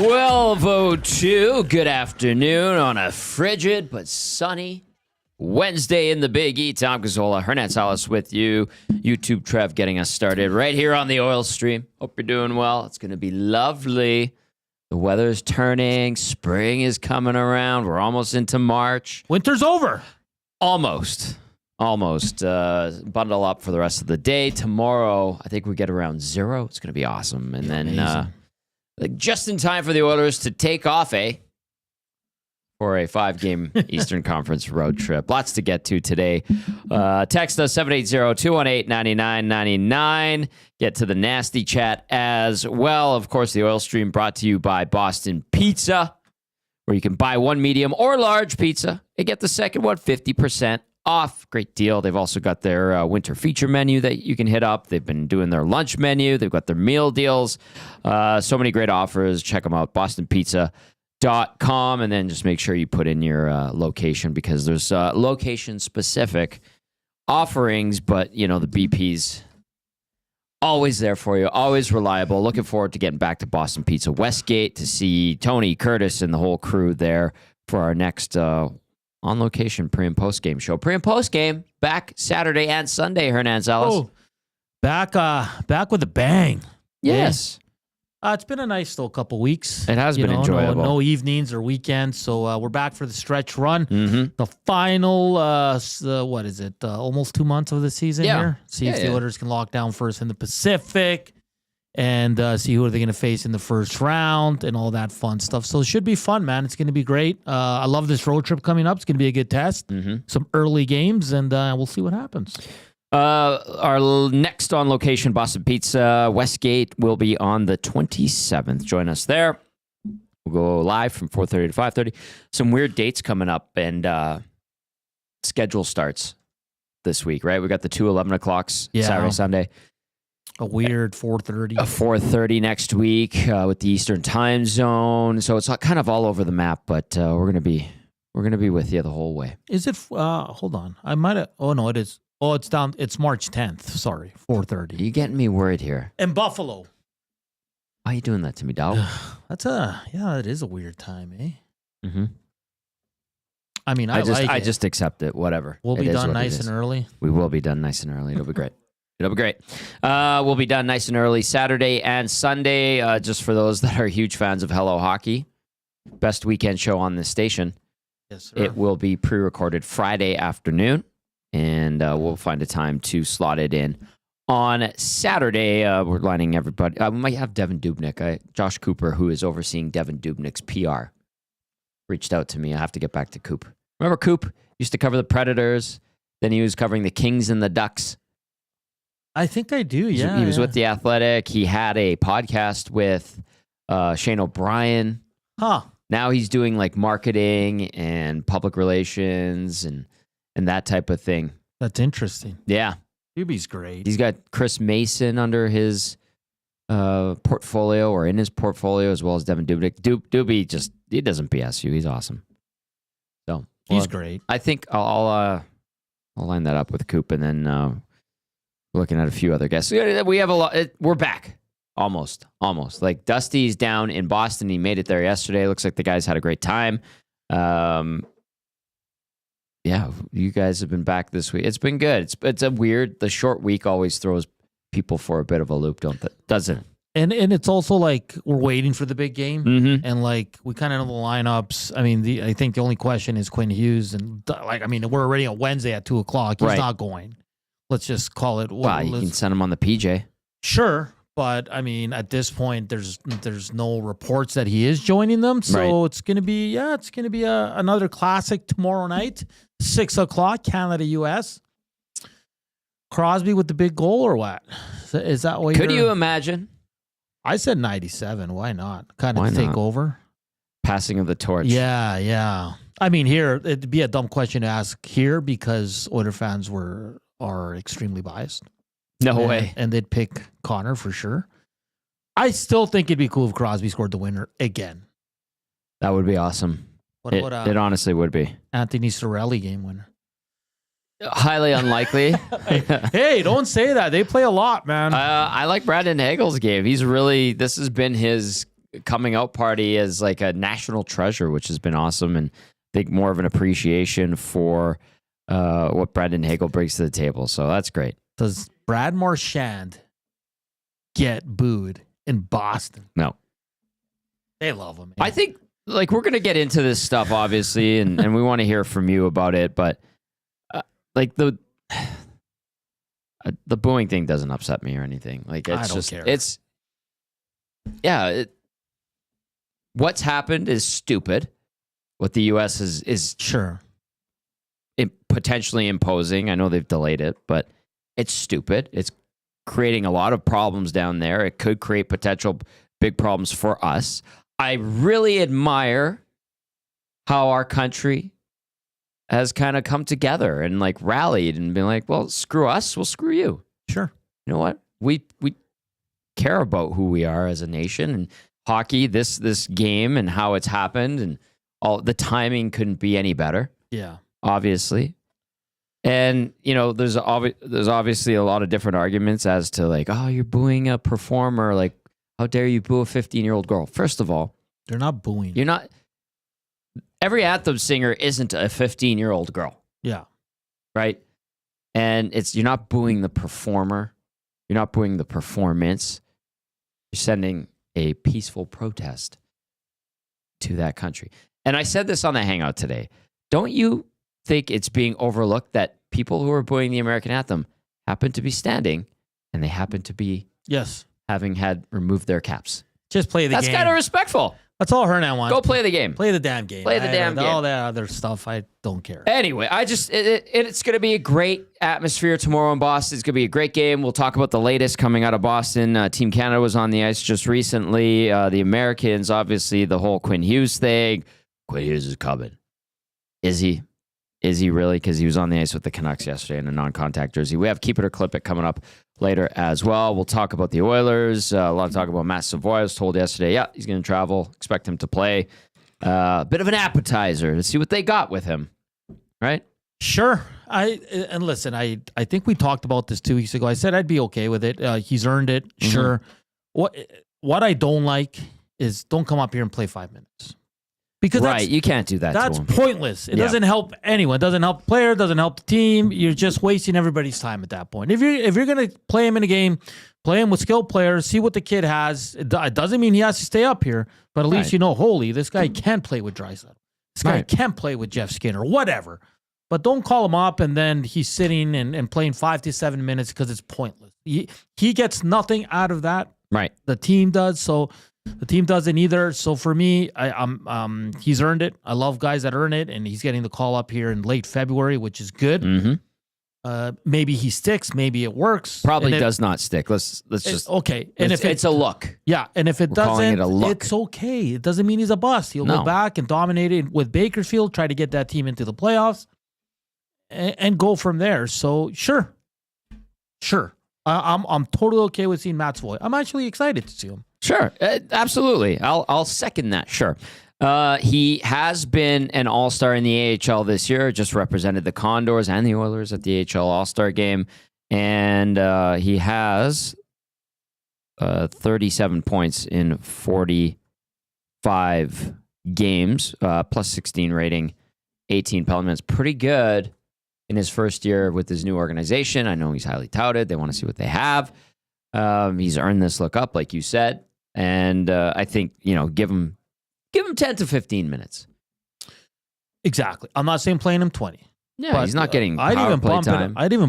12:02. Good afternoon on a frigid but sunny Wednesday in the Big E. Tom Gazzola, Hernan Salas with you. YouTube Trev getting us started right here on the oil stream. Hope you're doing well. It's going to be lovely. The weather's turning. Spring is coming around. We're almost into March. Winter's over. Almost. Bundle up for the rest of the day. Tomorrow, I think we get around 0. It's going to be awesome. And then just in time for the Oilers to take off for a 5-game Eastern Conference road trip. Lots to get to today. Text us 780-218-9999. Get to the nasty chat as well. Of course, the oil stream brought to you by Boston Pizza, where you can buy one medium or large pizza and get the second one 50% off. Great deal. They've also got their winter feature menu that you can hit up. They've been doing their lunch menu. They've got their meal deals. So many great offers. Check them out. BostonPizza.com. And then just make sure you put in your location, because there's location-specific offerings. But, you know, the BP's always there for you. Always reliable. Looking forward to getting back to Boston Pizza Westgate to see Tony, Curtis, and the whole crew there for our next on-location pre- and post-game show. Pre- and post-game, back Saturday and Sunday, Hernan Salas. Oh, back with a bang. Yes. It's been a nice little couple weeks. It has been enjoyable. No evenings or weekends, so we're back for the stretch run. Mm-hmm. The final, what is it, almost 2 months of the season here? See if the Oilers can lock down first in the Pacific and see who are they going to face in the first round and all that fun stuff. So it should be fun, man. It's going to be great. I love this road trip coming up. It's going to be a good test. Mm-hmm. Some early games, and we'll see what happens. Our next on location, Boston Pizza Westgate, will be on the 27th. Join us there. We'll go live from 4:30 to 5:30. Some weird dates coming up, and schedule starts this week, right? We got the 2 11 o'clocks, Saturday, Sunday. A weird 4:30. A 4:30 next week with the Eastern time zone. So it's kind of all over the map, but we're gonna be with you the whole way. Is it? Hold on. I might have. Oh no, it is. Oh, it's down. It's March 10th. Sorry, 4:30. You getting me worried here? In Buffalo. Why are you doing that to me, dog? It is a weird time, eh? Mm-hmm. I mean, I just accept it. Whatever. We'll be done nice and early. We will be done nice and early. It'll be great. It'll be great. We'll be done nice and early Saturday and Sunday. Just for those that are huge fans of Hello Hockey, best weekend show on this station. Yes, sir. It will be pre-recorded Friday afternoon, and we'll find a time to slot it in on Saturday. We're lining everybody. We might have Devin Dubnyk. Josh Cooper, who is overseeing Devin Dubnyk's PR, reached out to me. I have to get back to Coop. Remember Coop? Used to cover the Predators. Then he was covering the Kings and the Ducks. I think I do, yeah. He was with The Athletic. He had a podcast with Shane O'Brien. Huh. Now he's doing like marketing and public relations and that type of thing. That's interesting. Yeah. Doobie's great. He's got Chris Mason under his portfolio or in his portfolio, as well as Devin Dubnyk. Doobie he doesn't BS you. He's awesome. So he's great. I think I'll line that up with Coop, and then looking at a few other guests. We have a lot. We're back. Almost. Like Dusty's down in Boston. He made it there yesterday. Looks like the guys had a great time. Yeah, you guys have been back this week. It's been good. It's a weird. The short week always throws people for a bit of a loop, doesn't it? And it's also like we're waiting for the big game, and like we kind of know the lineups. I mean, I think the only question is Quinn Hughes, and we're already on Wednesday at 2:00. He's not going. Let's just call it. Wow, you can send him on the PJ. Sure, but I mean, at this point, there's no reports that he is joining them, so it's gonna be another classic tomorrow night, 6:00, Canada, US. Crosby with the big goal or what? Is that what? Could you imagine? I said 97. Why not? Kind of take over. Passing of the torch. Yeah. I mean, here it'd be a dumb question to ask here because Oilers fans are extremely biased. No way. And they'd pick Connor for sure. I still think it'd be cool if Crosby scored the winner again. That would be awesome. It honestly would be. Anthony Cirelli game winner. Highly unlikely. Hey, don't say that. They play a lot, man. I like Brandon Hagel's game. This has been his coming out party as like a national treasure, which has been awesome. And I think more of an appreciation for what Brendan Hagel brings to the table. So that's great. Does Brad Marchand get booed in Boston? No. They love him. Man. I think like we're going to get into this stuff, obviously, and we want to hear from you about it. But like the booing thing doesn't upset me or anything. Like it's I don't care. What's happened is stupid. What the U.S. is sure potentially imposing. I know they've delayed it, but it's stupid. It's creating a lot of problems down there. It could create potential big problems for us. I really admire how our country has kind of come together and like rallied and been like, well, screw us, we'll screw you. Sure. You know what? We care about who we are as a nation, and hockey, this game and how it's happened, and all the timing couldn't be any better. Yeah. Obviously. And, you know, there's obviously a lot of different arguments as to like, oh, you're booing a performer. Like, how dare you boo a 15-year-old girl? First of all, they're not booing. You're not. Every Anthem singer isn't a 15-year-old girl. Yeah. Right? And you're not booing the performer. You're not booing the performance. You're sending a peaceful protest to that country. And I said this on the Hangout today. Don't you think it's being overlooked that people who are booing the American anthem happen to be standing and they happen to be having had removed their caps? Just play the game. That's kind of respectful. That's all Hernan wants. Go play the game. Play the damn game. Play the damn game. All that other stuff, I don't care. Anyway, it's going to be a great atmosphere tomorrow in Boston. It's going to be a great game. We'll talk about the latest coming out of Boston. Team Canada was on the ice just recently. The Americans, obviously, the whole Quinn Hughes thing. Quinn Hughes is coming. Is he? Is he really? Because he was on the ice with the Canucks yesterday in a non-contact jersey. We have Keep It or Clip It coming up later as well. We'll talk about the Oilers. A lot of talk about Matt Savoie. I was told yesterday, he's going to travel. Expect him to play. Bit of an appetizer to see what they got with him, right? Sure. And listen, I think we talked about this 2 weeks ago. I said I'd be okay with it. He's earned it. Mm-hmm. Sure. What I don't like is don't come up here and play 5 minutes. Because you can't do that. That's pointless. It doesn't help anyone. It doesn't help the player. It doesn't help the team. You're just wasting everybody's time at that point. If you're gonna play him in a game, play him with skilled players. See what the kid has. It doesn't mean he has to stay up here, but at least you know, this guy can play with Draisaitl. This guy can play with Jeff Skinner, whatever. But don't call him up and then he's sitting and playing 5 to 7 minutes because it's pointless. He gets nothing out of that. Right. The team does. So. The team doesn't either. So for me, he's earned it. I love guys that earn it, and he's getting the call up here in late February, which is good. Mm-hmm. Maybe he sticks. Maybe it works. Probably does not stick. Let's just okay. And if it's a look, and if it doesn't, it's okay. It doesn't mean he's a bust. He'll go back and dominate it with Bakersfield, try to get that team into the playoffs, and go from there. So sure. I'm totally okay with seeing Matt Savoie. I'm actually excited to see him. Sure, absolutely. I'll second that. Sure. He has been an all-star in the AHL this year, just represented the Condors and the Oilers at the AHL All-Star game. And he has 37 points in 45 games, plus 16 rating, 18 penalty minutes. Pretty good in his first year with his new organization. I know he's highly touted. They want to see what they have. He's earned this look up, like you said. And I think, give him 10 to 15 minutes. Exactly. I'm not saying playing him 20. Yeah, but he's not getting I'd even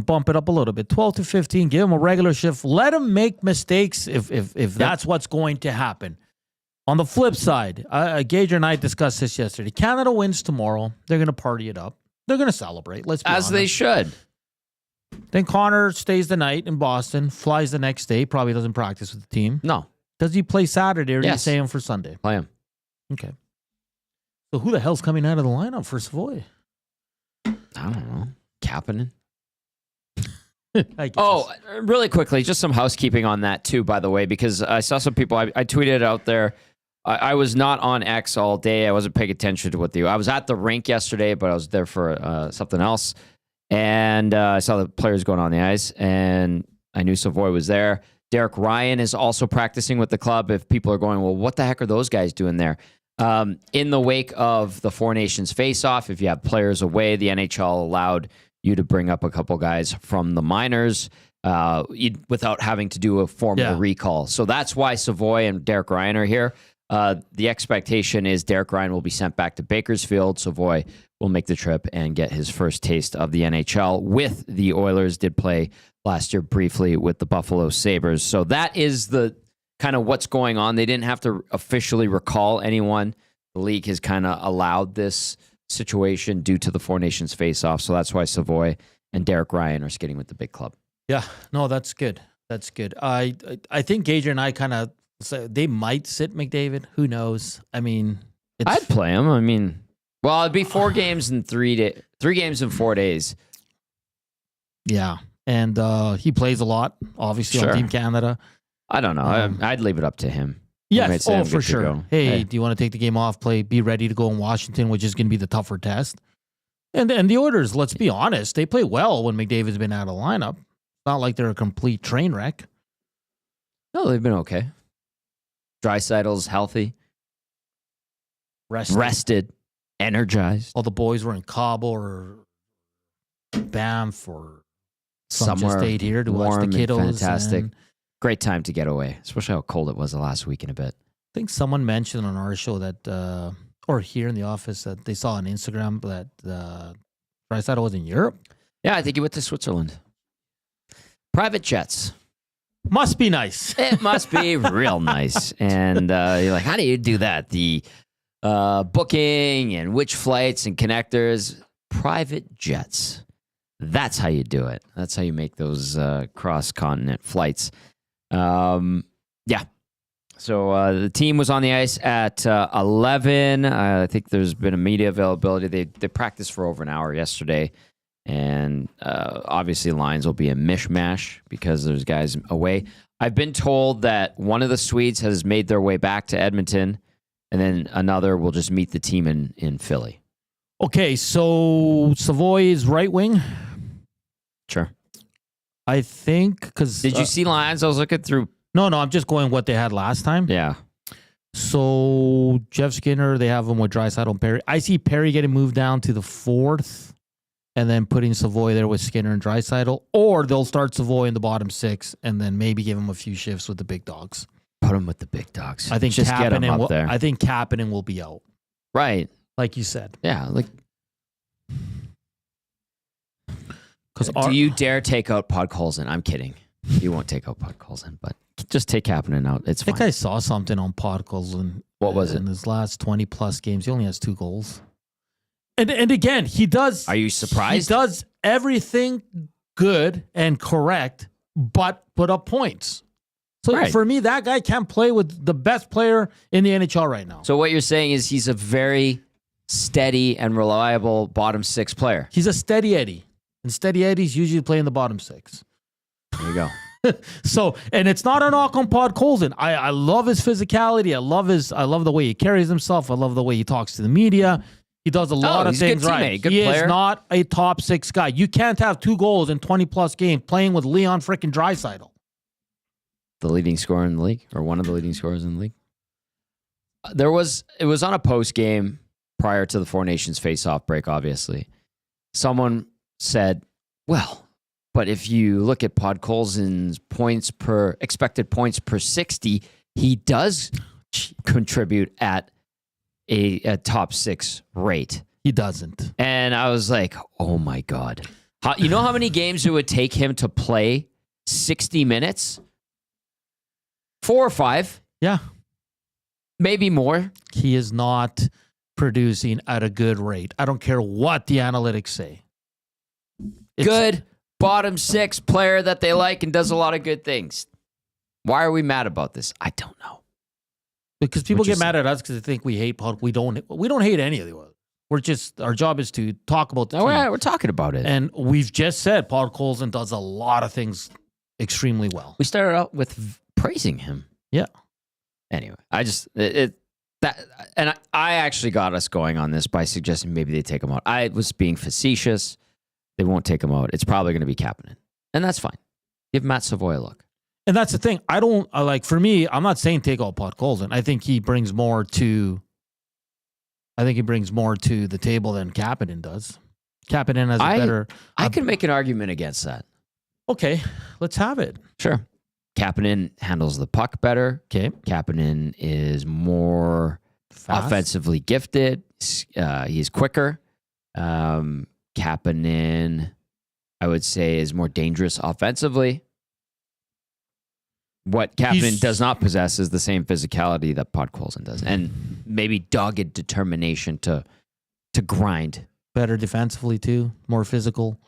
bump it up a little bit. 12 to 15. Give him a regular shift. Let him make mistakes if that's what's going to happen. On the flip side, Gager and I discussed this yesterday. Canada wins tomorrow. They're going to party it up. They're going to celebrate. Let's be honest. As they should. Then Connor stays the night in Boston, flies the next day, probably doesn't practice with the team. No. Does he play Saturday or do you say him for Sunday? Play him. Okay. So who the hell's coming out of the lineup for Savoie? I don't know. Kapanen. Really quickly, just some housekeeping on that too, by the way, because I saw some people, I tweeted out there, I was not on X all day. I wasn't paying attention to what I was at the rink yesterday, but I was there for something else. And I saw the players going on the ice, and I knew Savoie was there. Derek Ryan is also practicing with the club. If people are going, well, what the heck are those guys doing there? In the wake of the Four Nations face-off, if you have players away, the NHL allowed you to bring up a couple guys from the minors without having to do a formal recall. So that's why Savoie and Derek Ryan are here. The expectation is Derek Ryan will be sent back to Bakersfield. Savoie will make the trip and get his first taste of the NHL with the Oilers. Did play last year briefly with the Buffalo Sabres. So that is the kind of what's going on. They didn't have to officially recall anyone. The league has kind of allowed this situation due to the Four Nations face-off. So that's why Savoie and Derek Ryan are skating with the big club. Yeah, no, that's good. That's good. I think Gager and I kind of, they might sit McDavid. Who knows? I mean, I'd play him. I mean, well, it'd be 4 games in 3 days. 3 games in 4 days. Yeah, and he plays a lot, obviously, on Team Canada. I don't know. I'd leave it up to him. Yes, for sure. Hey, do you want to take the game off, be ready to go in Washington, which is going to be the tougher test? And the Oilers, let's be honest, they play well when McDavid's been out of the lineup. It's not like they're a complete train wreck. No, they've been okay. Draisaitl's healthy. Rested. Energized. All the boys were in Cabo or Banff or somewhere stayed here to watch the kiddos. Fantastic. Great time to get away, especially how cold it was the last week and a bit. I think someone mentioned on our show that, or here in the office, that they saw on Instagram that Draisaitl was in Europe. Yeah, I think he went to Switzerland. Private jets. Must be nice. It must be real nice. And you're like, how do you do that? The booking and which flights and connectors. Private jets. That's how you do it. That's how you make those cross-continent flights. Yeah. So the team was on the ice at 11. I think there's been a media availability. They practiced for over an hour yesterday. And obviously lines will be a mishmash because there's guys away. I've been told that one of the Swedes has made their way back to Edmonton, and then another will just meet the team in Philly. Okay, so Savoie is right wing. Sure. I think because... Did you see lines? I was looking through... No, I'm just going what they had last time. Yeah. So Jeff Skinner, they have him with Draisaitl and Perry. I see Perry getting moved down to the 4th. And then putting Savoie there with Skinner and Draisaitl, or they'll start Savoie in the bottom 6 and then maybe give him a few shifts with the big dogs. Put him with the big dogs. I think just get him up there. I think Kapanen will be out. Right. Like you said. Yeah. Do you dare take out Podkolzin? I'm kidding. You won't take out Podkolzin, but just take Kapanen out. It's fine. I think I saw something on Podkolzin. What was it? In his last 20-plus games, he only has 2 goals. And again, he does... Are you surprised? He does everything good and correct, but put up points. So for me, that guy can't play with the best player in the NHL right now. So what you're saying is he's a very steady and reliable bottom 6 player. He's a steady Eddie. And steady Eddies usually play in the bottom 6. There you go. So, and it's not a knock on Podkolzin. I love his physicality. I love the way he carries himself. I love the way he talks to the media. He does a lot of things right. Good he player. Is not a top 6 guy. You can't have 2 goals in 20-plus games playing with Leon freaking Draisaitl. The leading scorer in the league, or one of the leading scorers in the league. It was on a post game prior to the Four Nations face-off break, obviously. Someone said, well, but if you look at Podkolzin's expected points per 60, he does contribute at a top 6 rate. He doesn't. And I was like, oh my God. You know how many games it would take him to play 60 minutes? 4 or 5. Yeah. Maybe more. He is not producing at a good rate. I don't care what the analytics say. Good bottom 6 player that they like and does a lot of good things. Why are we mad about this? I don't know. Because people get mad at us because they think we hate Pod. We don't hate any of the Oilers. We're just, our job is to talk about the team. We're talking about it. And we've just said Podkolzin does a lot of things extremely well. We started out with praising him. Yeah. Anyway, I actually got us going on this by suggesting maybe they take him out. I was being facetious. They won't take him out. It's probably going to be Kapanen. And that's fine. Give Matt Savoie a look. And that's the thing. For me, I'm not saying take out Podkolzin. I think he brings more to the table than Kapanen does. Kapanen has a better... I could make an argument against that. Okay, let's have it. Sure. Kapanen handles the puck better. Okay. Kapanen is more offensively gifted. He's quicker. Kapanen, I would say, is more dangerous offensively. What Kapanen does not possess is the same physicality that Podkolzin does, and maybe dogged determination to grind. Better defensively too, more physical.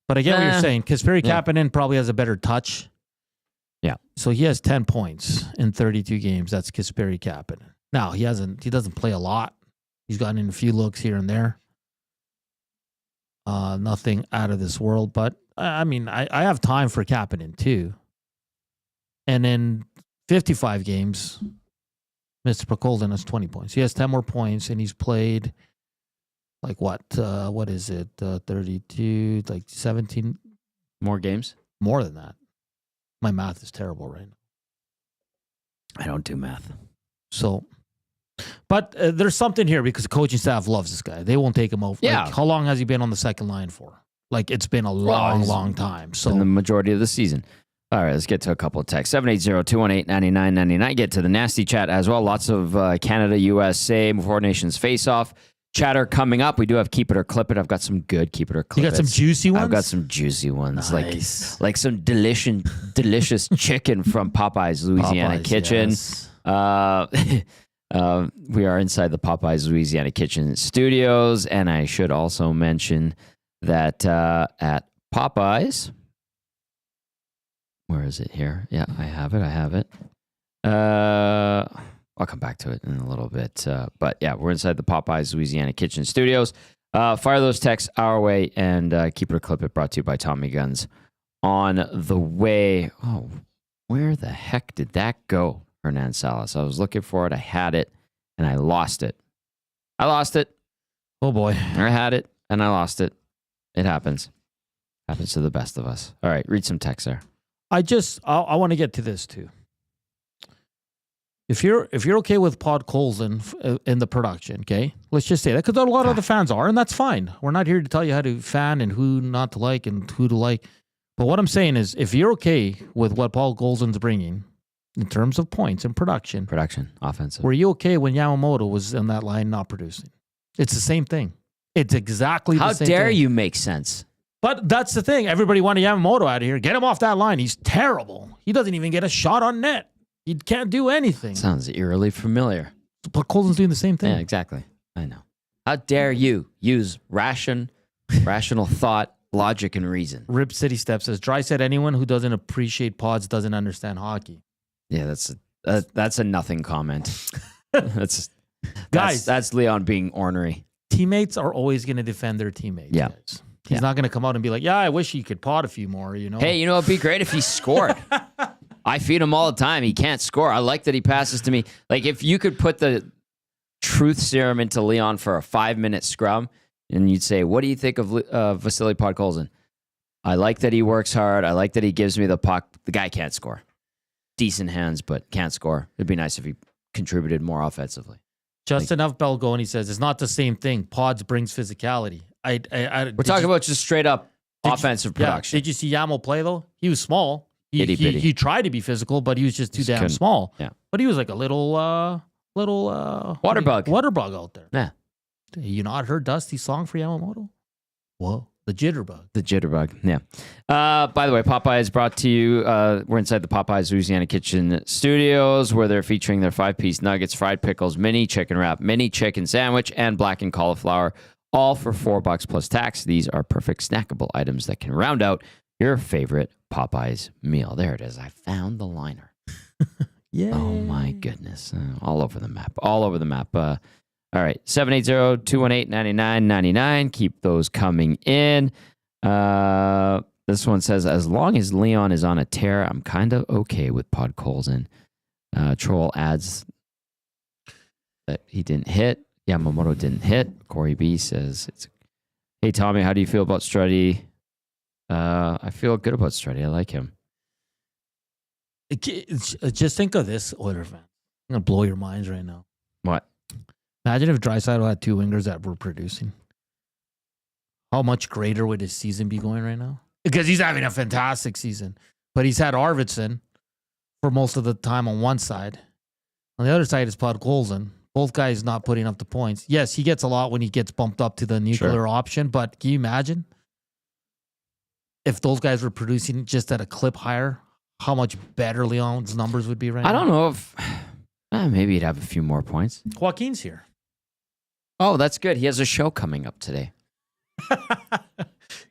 But I get what you're saying. Kasperi Kapanen probably has a better touch. Yeah. So he has 10 points in 32 games. That's Kasperi Kapanen. Now he doesn't play a lot. He's gotten in a few looks here and there. Nothing out of this world, but I mean, I have time for Kapanen too. And in 55 games, Mr. Podkolzin has 20 points. He has 10 more points, and he's played like what? What is it? 32, like 17 more games? More than that. My math is terrible right now. I don't do math. So, but there's something here because the coaching staff loves this guy. They won't take him over. Yeah. Like, how long has he been on the second line for? Like, it's been a long time. So, in the majority of the season. All right, let's get to a couple of texts. 780-218-9999. Get to the nasty chat as well. Lots of Canada, USA, Four Nations face-off chatter coming up. We do have Keep It or Clip It. I've got some good Keep It or Clip It. You got some juicy ones? I've got some juicy ones. Nice. Like some delicious chicken from Popeye's Louisiana Kitchen. Yes. We are inside the Popeye's Louisiana Kitchen studios, and I should also mention that at Popeye's... Where is it here? Yeah, I have it. I'll come back to it in a little bit. But yeah, we're inside the Popeyes Louisiana Kitchen Studios. Fire those texts our way, and Keep It or Clip It, brought to you by Tommy Guns. On the way, where the heck did that go, Hernan Salas? I was looking for it. I had it, and I lost it. Oh, boy. I had it, and I lost it. It happens. Happens to the best of us. All right, read some texts there. I want to get to this too. If you're okay with Podkolzin in the production, okay, let's just say that because a lot of the fans are, and that's fine. We're not here to tell you how to fan and who not to like and who to like. But what I'm saying is, if you're okay with what Podkolzin's bringing in terms of points and production, offensive, were you okay when Yamamoto was in that line not producing? It's the same thing. It's exactly the same thing. How dare you make sense? But that's the thing. Everybody wanted Yamamoto out of here. Get him off that line. He's terrible. He doesn't even get a shot on net. He can't do anything. Sounds eerily familiar. But Colton's doing the same thing. Yeah, exactly. I know. How dare you use rational thought, logic, and reason? Rip City Step says, Dry said anyone who doesn't appreciate pods doesn't understand hockey. Yeah, that's a nothing comment. Guys, that's Leon being ornery. Teammates are always going to defend their teammates. Yeah. Guys. He's not going to come out and be like, yeah, I wish he could pod a few more, you know? Hey, it'd be great if he scored. I feed him all the time. He can't score. I like that he passes to me. Like, if you could put the truth serum into Leon for a 5-minute scrum, and you'd say, what do you think of Vasily Podkolzin? I like that he works hard. I like that he gives me the puck. The guy can't score. Decent hands, but can't score. It'd be nice if he contributed more offensively. Justin F. Belgoni says, it's not the same thing. Pods brings physicality. We're talking about just straight up offensive production. Did you see Yamo play, though? He was small. He tried to be physical, but he was just too damn small. Yeah. But he was like a little water bug out there. Yeah. You not heard Dusty's song for Yamamoto? Whoa. The Jitterbug. Yeah. By the way, Popeye is brought to you. We're inside the Popeye's Louisiana Kitchen Studios, where they're featuring their 5-piece nuggets, fried pickles, mini chicken wrap, mini chicken sandwich, and blackened cauliflower, all for $4 plus tax. These are perfect snackable items that can round out your favorite Popeye's meal. There it is. I found the liner. Yeah. Oh, my goodness. All over the map. All right. 780-218-9999. Keep those coming in. This one says, as long as Leon is on a tear, I'm kind of okay with Podkolzin. Troll adds that he didn't hit. Yamamoto didn't hit. Corey B says, hey, Tommy, how do you feel about Struddy? I feel good about Struddy. I like him. Just think of this, Oiler fan. I'm going to blow your minds right now. What? Imagine if Draisaitl had two wingers that were producing. How much greater would his season be going right now? Because he's having a fantastic season. But he's had Arvidsson for most of the time on one side. On the other side is Podkolzin. Both guys not putting up the points. Yes, he gets a lot when he gets bumped up to the nuclear option, but can you imagine if those guys were producing just at a clip higher, how much better Leon's numbers would be right now? I don't know if maybe he'd have a few more points. Joaquin's here. Oh, that's good. He has a show coming up today.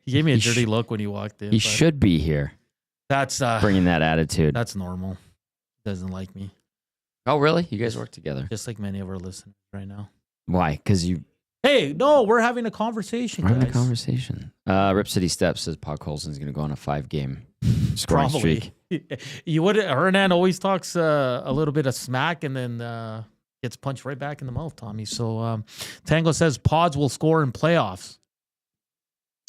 He gave me a dirty look when he walked in. He should be here. That's bringing that attitude. That's normal. Doesn't like me. Oh, really? You guys work together? Just like many of our listeners right now. Why? Because you... Hey, no, we're having a conversation, We're having a conversation. Rip City Steps says Podkolzin's going to go on a 5-game scoring streak. You would. Hernan always talks a little bit of smack and then gets punched right back in the mouth, Tommy. So Tango says Pods will score in playoffs.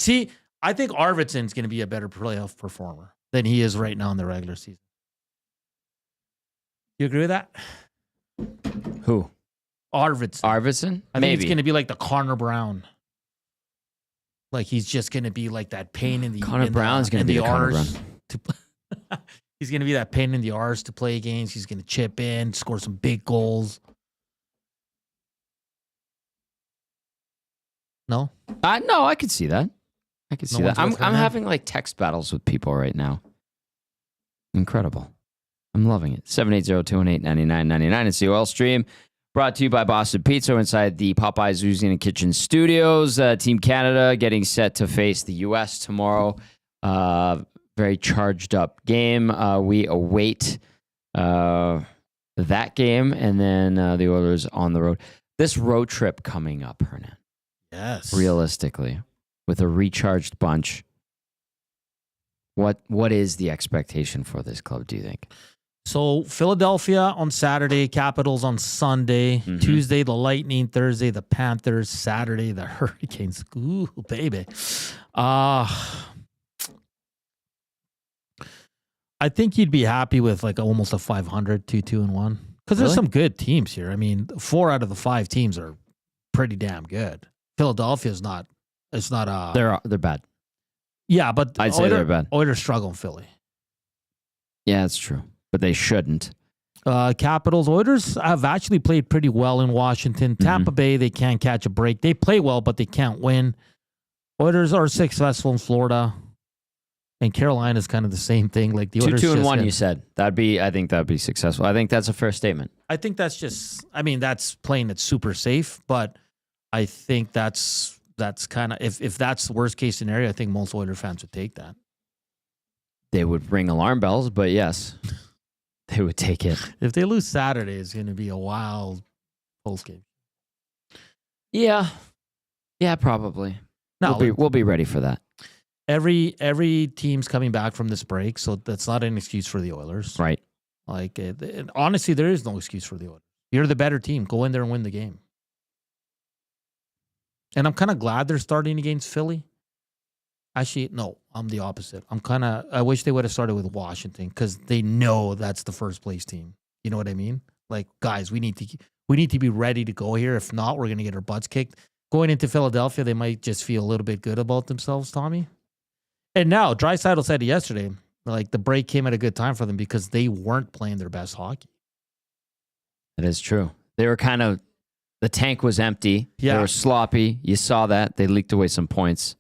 See, I think Arvidsson's going to be a better playoff performer than he is right now in the regular season. You agree with that? Who? Arvidsson? I think it's going to be like the Connor Brown. Like he's just going to be like that pain in the Connor Brown's going to be the Connor Brown. He's going to be that pain in the arse to play games. He's going to chip in, score some big goals. No? No, I could see that. I could see that. I'm having like text battles with people right now. Incredible. I'm loving it. 780-218-9999. It's the Oil Stream. Brought to you by Boston Pizza inside the Popeyes Louisiana Kitchen Studios. Team Canada getting set to face the U.S. tomorrow. Very charged up game. We await that game, and then the Oilers on the road. This road trip coming up, Hernan. Yes. Realistically, with a recharged bunch, what is the expectation for this club, do you think? So Philadelphia on Saturday, Capitals on Sunday, Tuesday the Lightning, Thursday the Panthers, Saturday the Hurricanes. Ooh, baby. I think you'd be happy with like almost a 500, 2-2-1. Because there's some good teams here. I mean, 4 out of the 5 teams are pretty damn good. Philadelphia's not. It's not. They're bad. Yeah, but I'd say they're bad. Oilers struggle in Philly. Yeah, that's true. But they shouldn't. Capitals, Oilers have actually played pretty well in Washington. Tampa Bay, they can't catch a break. They play well, but they can't win. Oilers are successful in Florida. And Carolina is kind of the same thing. Like the Oilers 2-1, you said. I think that'd be successful. I think that's a fair statement. I think that's just, that's playing it super safe, but I think that's kind of, if that's the worst case scenario, I think most Oilers fans would take that. They would ring alarm bells, but yes. They would take it. If they lose Saturday, it's going to be a wild postgame. Yeah. Yeah, probably. No, we'll be ready for that. Every team's coming back from this break, so that's not an excuse for the Oilers. Right. Like, honestly, there is no excuse for the Oilers. You're the better team. Go in there and win the game. And I'm kind of glad they're starting against Philly. Actually, no, I'm the opposite. I wish they would have started with Washington because they know that's the first place team. You know what I mean? Like, guys, we need to be ready to go here. If not, we're going to get our butts kicked. Going into Philadelphia, they might just feel a little bit good about themselves, Tommy. And now, Draisaitl said it yesterday, like the break came at a good time for them because they weren't playing their best hockey. That is true. They were kind of, the tank was empty. Yeah. They were sloppy. You saw that. They leaked away some points.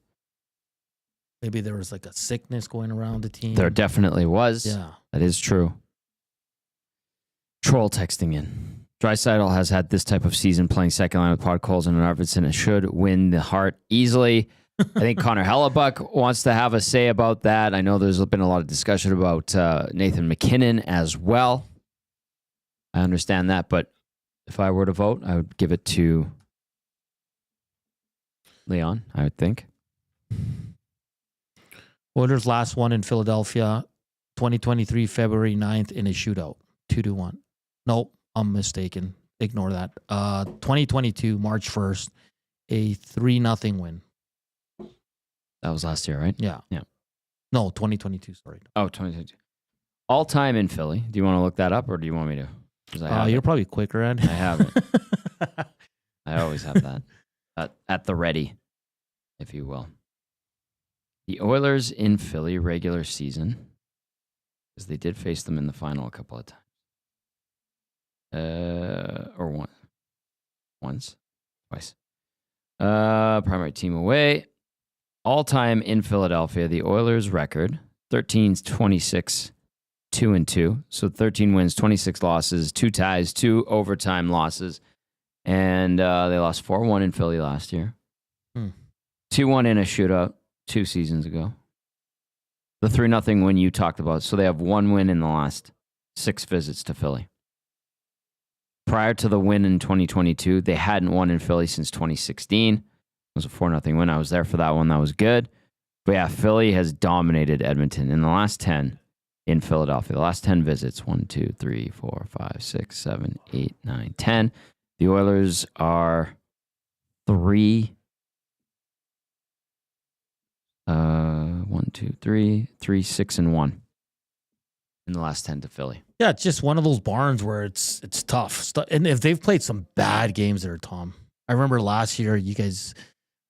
Maybe there was like a sickness going around the team. There definitely was. Yeah. That is true. Troll texting in. Draisaitl has had this type of season playing second line with Podkolzin and Arvidsson. It should win the heart easily. I think Connor Hellebuck wants to have a say about that. I know there's been a lot of discussion about Nathan McKinnon as well. I understand that, but if I were to vote, I would give it to Leon, I would think. Oilers last one in Philadelphia, 2023, February 9th in a shootout, 2-1. Nope, I'm mistaken. Ignore that. 2022, March 1st, a 3-0 win. That was last year, right? Yeah. Yeah. No, 2022, sorry. Oh, 2022. All-time in Philly. Do you want to look that up, or do you want me to? 'Cause You're probably quicker, Ed. I have it. I always have that at the ready, if you will. The Oilers in Philly regular season, because they did face them in the final a couple of times. Or once, twice. Primary team away. All-time in Philadelphia, the Oilers record, 13-26, 2-2. So 13 wins, 26 losses, 2 ties, 2 overtime losses. And they lost 4-1 in Philly last year. 2-1 in a shootout 2 seasons ago. The 3-0 win you talked about. So they have 1 win in the last 6 visits to Philly. Prior to the win in 2022, they hadn't won in Philly since 2016. It was a 4-0 win. I was there for that one. That was good. But yeah, Philly has dominated Edmonton in the last 10 in Philadelphia. The last 10 visits, 1, 2, 3, 4, 5, 6, 7, 8, 9, 10. The Oilers are 3, 6, and 1 in the last 10 to Philly. Yeah, it's just one of those barns where it's tough. And if they've played some bad games there, Tom. I remember last year you guys,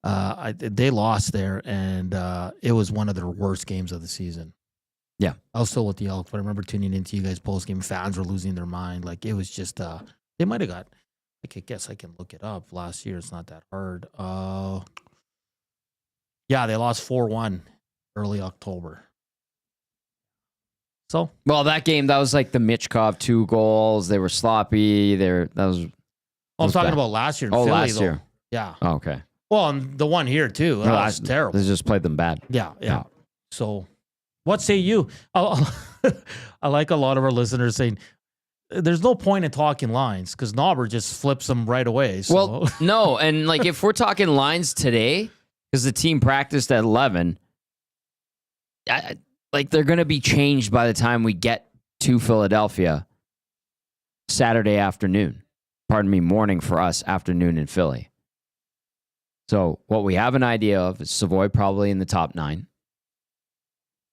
they lost there, and it was one of their worst games of the season. Yeah. I was still with the Elks, but I remember tuning into you guys post-game. Fans were losing their mind. Like, it was just, they might have got, I guess I can look it up. Last year, it's not that hard. Yeah, they lost 4-1 early October. So, well, that game, that was like the Michkov 2 goals. They were sloppy. I'm talking about last year in Philly, last though. year. Yeah. Oh, okay. Well, and the one here, too. That was terrible. They just played them bad. Yeah. So, what say you? I like a lot of our listeners saying, there's no point in talking lines because Nauber just flips them right away. So. Well, no. And like if we're talking lines today, because the team practiced at 11, like they're going to be changed by the time we get to Philadelphia Saturday afternoon. Pardon me, morning for us, afternoon in Philly. So what we have an idea of is Savoie probably in the top 9.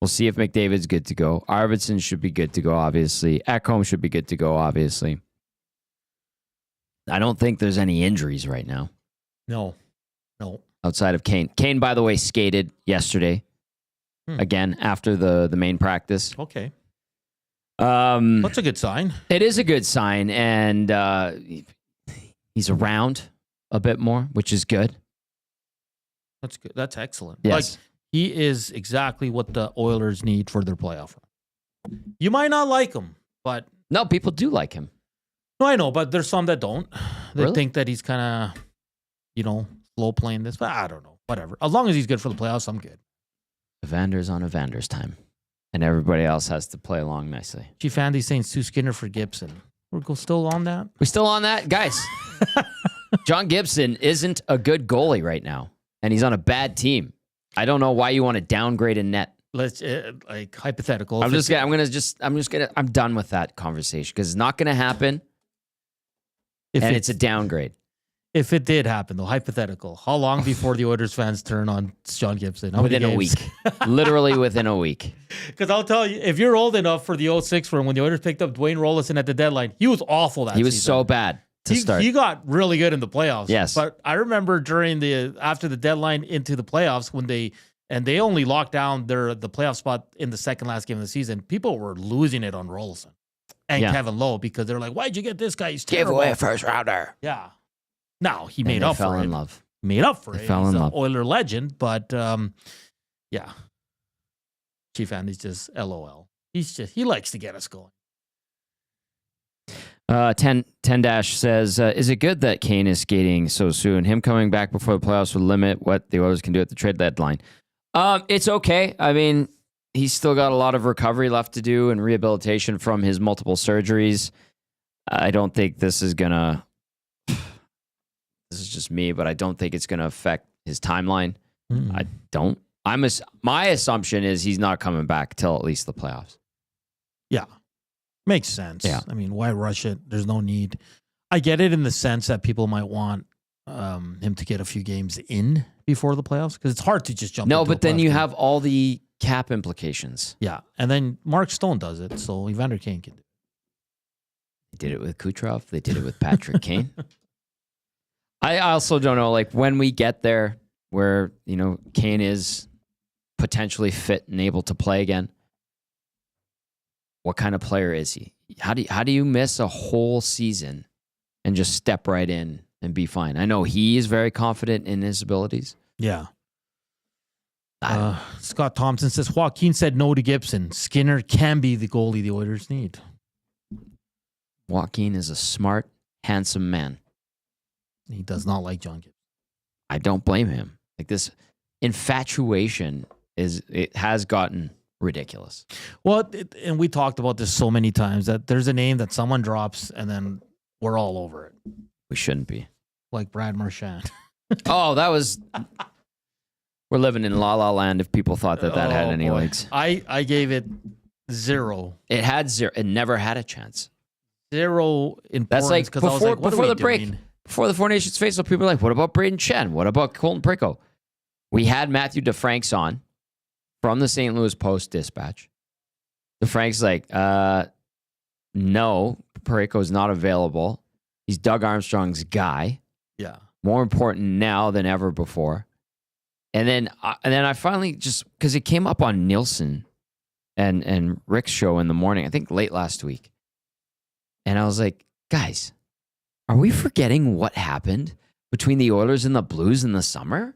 We'll see if McDavid's good to go. Arvidsson should be good to go, obviously. Ekholm should be good to go, obviously. I don't think there's any injuries right now. No. Outside of Kane. Kane, by the way, skated yesterday. Again, after the main practice. Okay. That's a good sign. It is a good sign, and he's around a bit more, which is good. That's good. That's excellent. Yes. Like, he is exactly what the Oilers need for their playoff run. You might not like him, but... No, people do like him. No, I know, but there's some that don't. They Really? think that he's kind of, slow playing this, but I don't know. Whatever. As long as he's good for the playoffs, I'm good. Evander's on Evander's time, and everybody else has to play along nicely. Chief Andy's saying Stu Skinner for Gibson. We're still on that? We still on that? Guys, John Gibson isn't a good goalie right now, and he's on a bad team. I don't know why you want to downgrade a net. Let's hypothetical. I'm done with that conversation because it's not going to happen. And it's a downgrade. If it did happen, though, hypothetical, how long before the Oilers fans turn on John Gibson? Within a week. Literally within a week. Because I'll tell you, if you're old enough for the 06 run, when the Oilers picked up Dwayne Rollison at the deadline, he was awful that season. He was so bad to start. He got really good in the playoffs. Yes. But I remember after the deadline into the playoffs, when they only locked down the playoff spot in the second last game of the season, people were losing it on Rollison and Kevin Lowe because they're like, why'd you get this guy? He's terrible. Gave away a first rounder. Yeah. Now he made up for it. Fell in love. Made up for it. Fell in He's an love. Oiler legend, but yeah. Chief Andy's just LOL. He likes to get us going. 10-dash says, is it good that Kane is skating so soon? Him coming back before the playoffs would limit what the Oilers can do at the trade deadline. It's okay. I mean, he's still got a lot of recovery left to do and rehabilitation from his multiple surgeries. I don't think this is going to... This is just me, but I don't think it's going to affect his timeline. I don't. My assumption is he's not coming back till at least the playoffs. Yeah. Makes sense. Yeah. I mean, why rush it? There's no need. I get it in the sense that people might want him to get a few games in before the playoffs because it's hard to just jump. No, but then you have all the cap implications. Yeah. And then Mark Stone does it, so Evander Kane can do it. They did it with Kucherov. They did it with Patrick Kane. I also don't know, like, when we get there where, Kane is potentially fit and able to play again, what kind of player is he? How do you miss a whole season and just step right in and be fine? I know he is very confident in his abilities. Yeah. Scott Thompson says, Joaquin said no to Gibson. Skinner can be the goalie the Oilers need. Joaquin is a smart, handsome man. He does not like John Gibson. I don't blame him. Like, this infatuation has gotten ridiculous. Well, and we talked about this so many times that there's a name that someone drops and then we're all over it. We shouldn't be. Like Brad Marchand. We're living in La La Land if people thought that had any legs. I gave it 0. It had 0. It never had a chance. 0 importance. That's like before the break. Doing? Before the Four Nations face-off, people were like, what about Braden Chen? What about Colton Prico? We had Matthew DeFranks on from the St. Louis Post-Dispatch. DeFranks like, no, Perico's not available. He's Doug Armstrong's guy. Yeah. More important now than ever before. And then I finally just, because it came up on Nielsen and Rick's show in the morning, I think late last week. And I was like, guys, are we forgetting what happened between the Oilers and the Blues in the summer?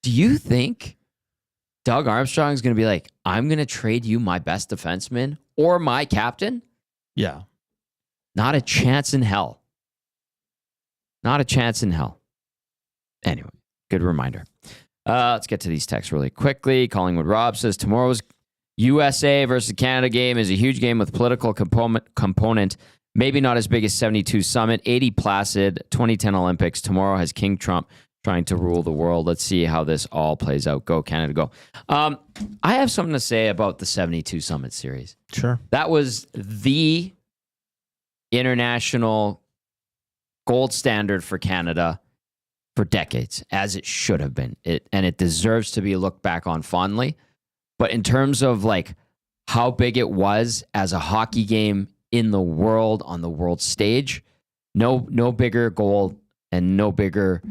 Do you think Doug Armstrong is going to be like, I'm going to trade you my best defenseman or my captain? Yeah. Not a chance in hell. Not a chance in hell. Anyway, good reminder. Let's get to these texts really quickly. Collingwood Rob says, tomorrow's USA versus Canada game is a huge game with political component. Maybe not as big as 72 Summit, 80 Placid, 2010 Olympics. Tomorrow has King Trump trying to rule the world. Let's see how this all plays out. Go, Canada, go. I have something to say about the 72 Summit series. Sure. That was the international gold standard for Canada for decades, as it should have been. And it deserves to be looked back on fondly. But in terms of like how big it was as a hockey game in the world, on the world stage, no bigger goal and no bigger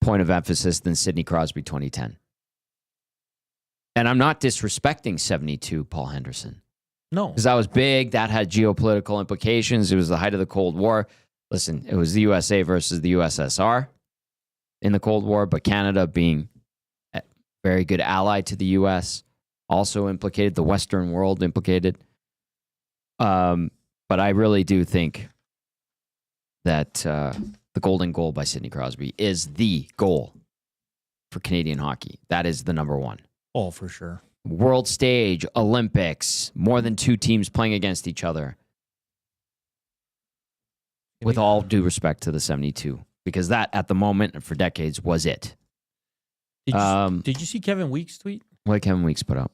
point of emphasis than Sidney Crosby 2010. And I'm not disrespecting 72 Paul Henderson. No. Because that was big. That had geopolitical implications. It was the height of the Cold War. Listen, it was the USA versus the USSR in the Cold War, but Canada being a very good ally to the U.S., also implicated, the Western world implicated. But I really do think that the golden goal by Sidney Crosby is the goal for Canadian hockey. That is the number one. Oh, for sure. World stage, Olympics, more than 2 teams playing against each other. With all due respect to the 72. Because that, at the moment and for decades, was it. Did you see Kevin Weeks' tweet? What did Kevin Weeks put up?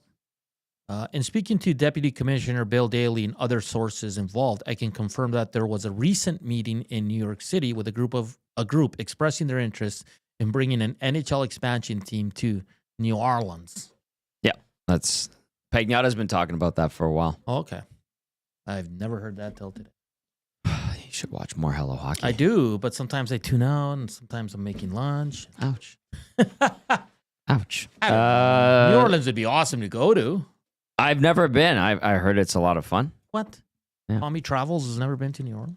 In speaking to Deputy Commissioner Bill Daley and other sources involved, I can confirm that there was a recent meeting in New York City with a group expressing their interest in bringing an NHL expansion team to New Orleans. Yeah, that's Pagnotta's been talking about that for a while. Oh, okay, I've never heard that till today. You should watch more Hello Hockey. I do, but sometimes I tune out, and sometimes I'm making lunch. Ouch. Ouch. New Orleans would be awesome to go to. I've never been. I heard it's a lot of fun. What? Yeah. Tommy Travels has never been to New Orleans?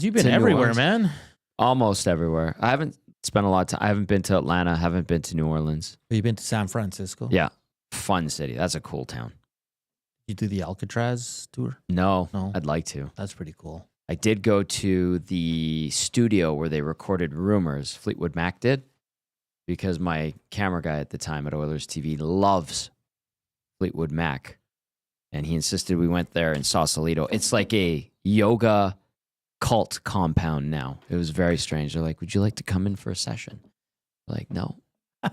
You've been everywhere, man. Almost everywhere. I haven't spent a lot of time. I haven't been to Atlanta. Haven't been to New Orleans. Have you been to San Francisco? Yeah. Fun city. That's a cool town. You do the Alcatraz tour? No. I'd like to. That's pretty cool. I did go to the studio where they recorded Rumors. Fleetwood Mac did. Because my camera guy at the time at Oilers TV loves Fleetwood Mac. And he insisted we went there in Sausalito. It's like a yoga cult compound now. It was very strange. They're like, would you like to come in for a session? We're like, no.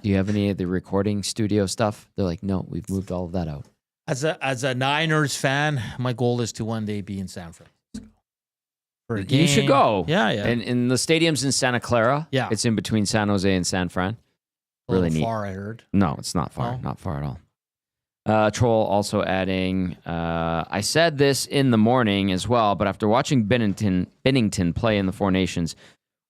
Do you have any of the recording studio stuff? They're like, no, we've moved all of that out. As a Niners fan, my goal is to one day be in San Francisco. For a game. You should go. Yeah. And in the stadium's in Santa Clara. Yeah. It's in between San Jose and San Fran. really neat. Far, I heard. No, it's not far. Not far at all. Troll also adding, I said this in the morning as well, but after watching Binnington play in the Four Nations,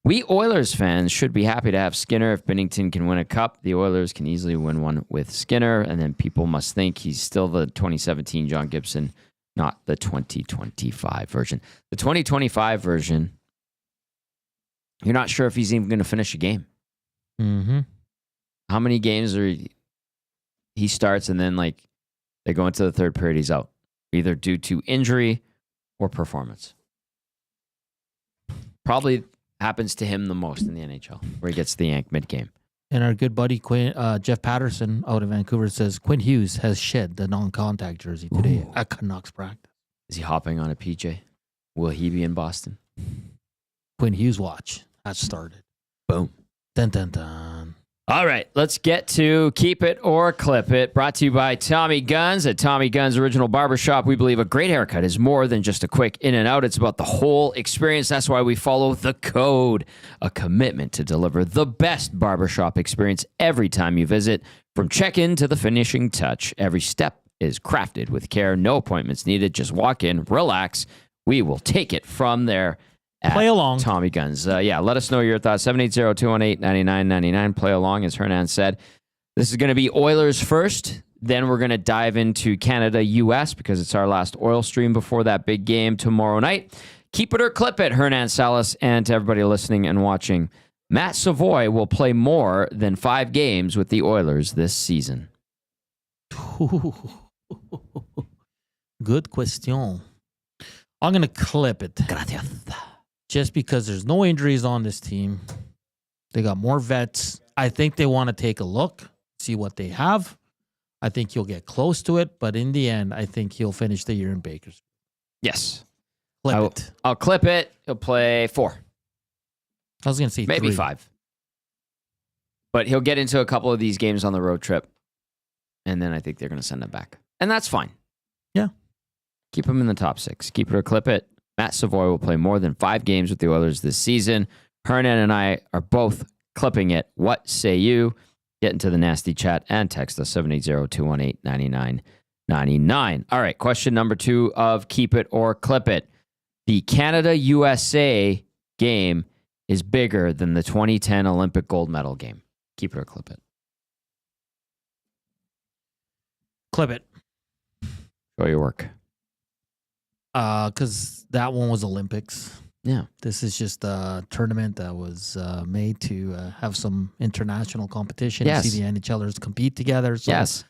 we Oilers fans should be happy to have Skinner. If Binnington can win a cup, the Oilers can easily win one with Skinner, and then people must think he's still the 2017 John Gibson, not the 2025 version. The 2025 version, you're not sure if he's even going to finish a game. Mm-hmm. How many games he starts and then like they go into the third period, he's out, either due to injury or performance. Probably happens to him the most in the NHL, where he gets the yank mid-game. And our good buddy Jeff Patterson out of Vancouver says Quinn Hughes has shed the non-contact jersey today at Canucks practice. Is he hopping on a PJ? Will he be in Boston? Quinn Hughes watch has started. Boom. Dun, dun, dun. All right, let's get to Keep It or Clip It, brought to you by Tommy Guns. At Tommy Guns Original Barbershop, we believe a great haircut is more than just a quick in and out. It's about the whole experience. That's why we follow the code, a commitment to deliver the best barbershop experience every time you visit. From check-in to the finishing touch, every step is crafted with care. No appointments needed. Just walk in, relax. We will take it from there. Play along. Tommy Guns. Let us know your thoughts. 780-218-9999. Play along, as Hernan said. This is going to be Oilers first. Then we're going to dive into Canada-US because it's our last oil stream before that big game tomorrow night. Keep it or clip it, Hernan Salas, and to everybody listening and watching. Matt Savoie will play more than 5 games with the Oilers this season. Good question. I'm going to clip it. Gracias. Just because there's no injuries on this team. They got more vets. I think they want to take a look, see what they have. I think he'll get close to it, but in the end, I think he'll finish the year in Bakersfield. Yes. Clip it. I'll clip it. He'll play 4. I was going to say maybe 3. 5. But he'll get into a couple of these games on the road trip, and then I think they're going to send him back. And that's fine. Yeah. Keep him in the top 6. Keep it or clip it. Matt Savoie will play more than 5 games with the Oilers this season. Hernan and I are both clipping it. What say you? Get into the nasty chat and text us 780-218-9999. All right, question number 2 of Keep It or Clip It. The Canada-USA game is bigger than the 2010 Olympic gold medal game. Keep it or clip it. Clip it. Show your work. Because that one was Olympics. Yeah. This is just a tournament that was made to have some international competition. Yes. See the NHLers compete together. So Yes.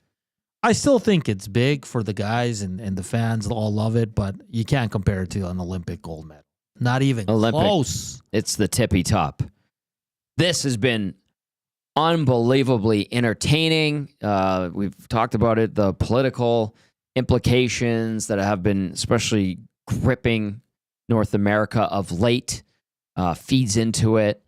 I still think it's big for the guys and the fans all love it, but you can't compare it to an Olympic gold medal. Not even close. It's the tippy top. This has been unbelievably entertaining. We've talked about it, the political implications that have been especially gripping North America of late, feeds into it.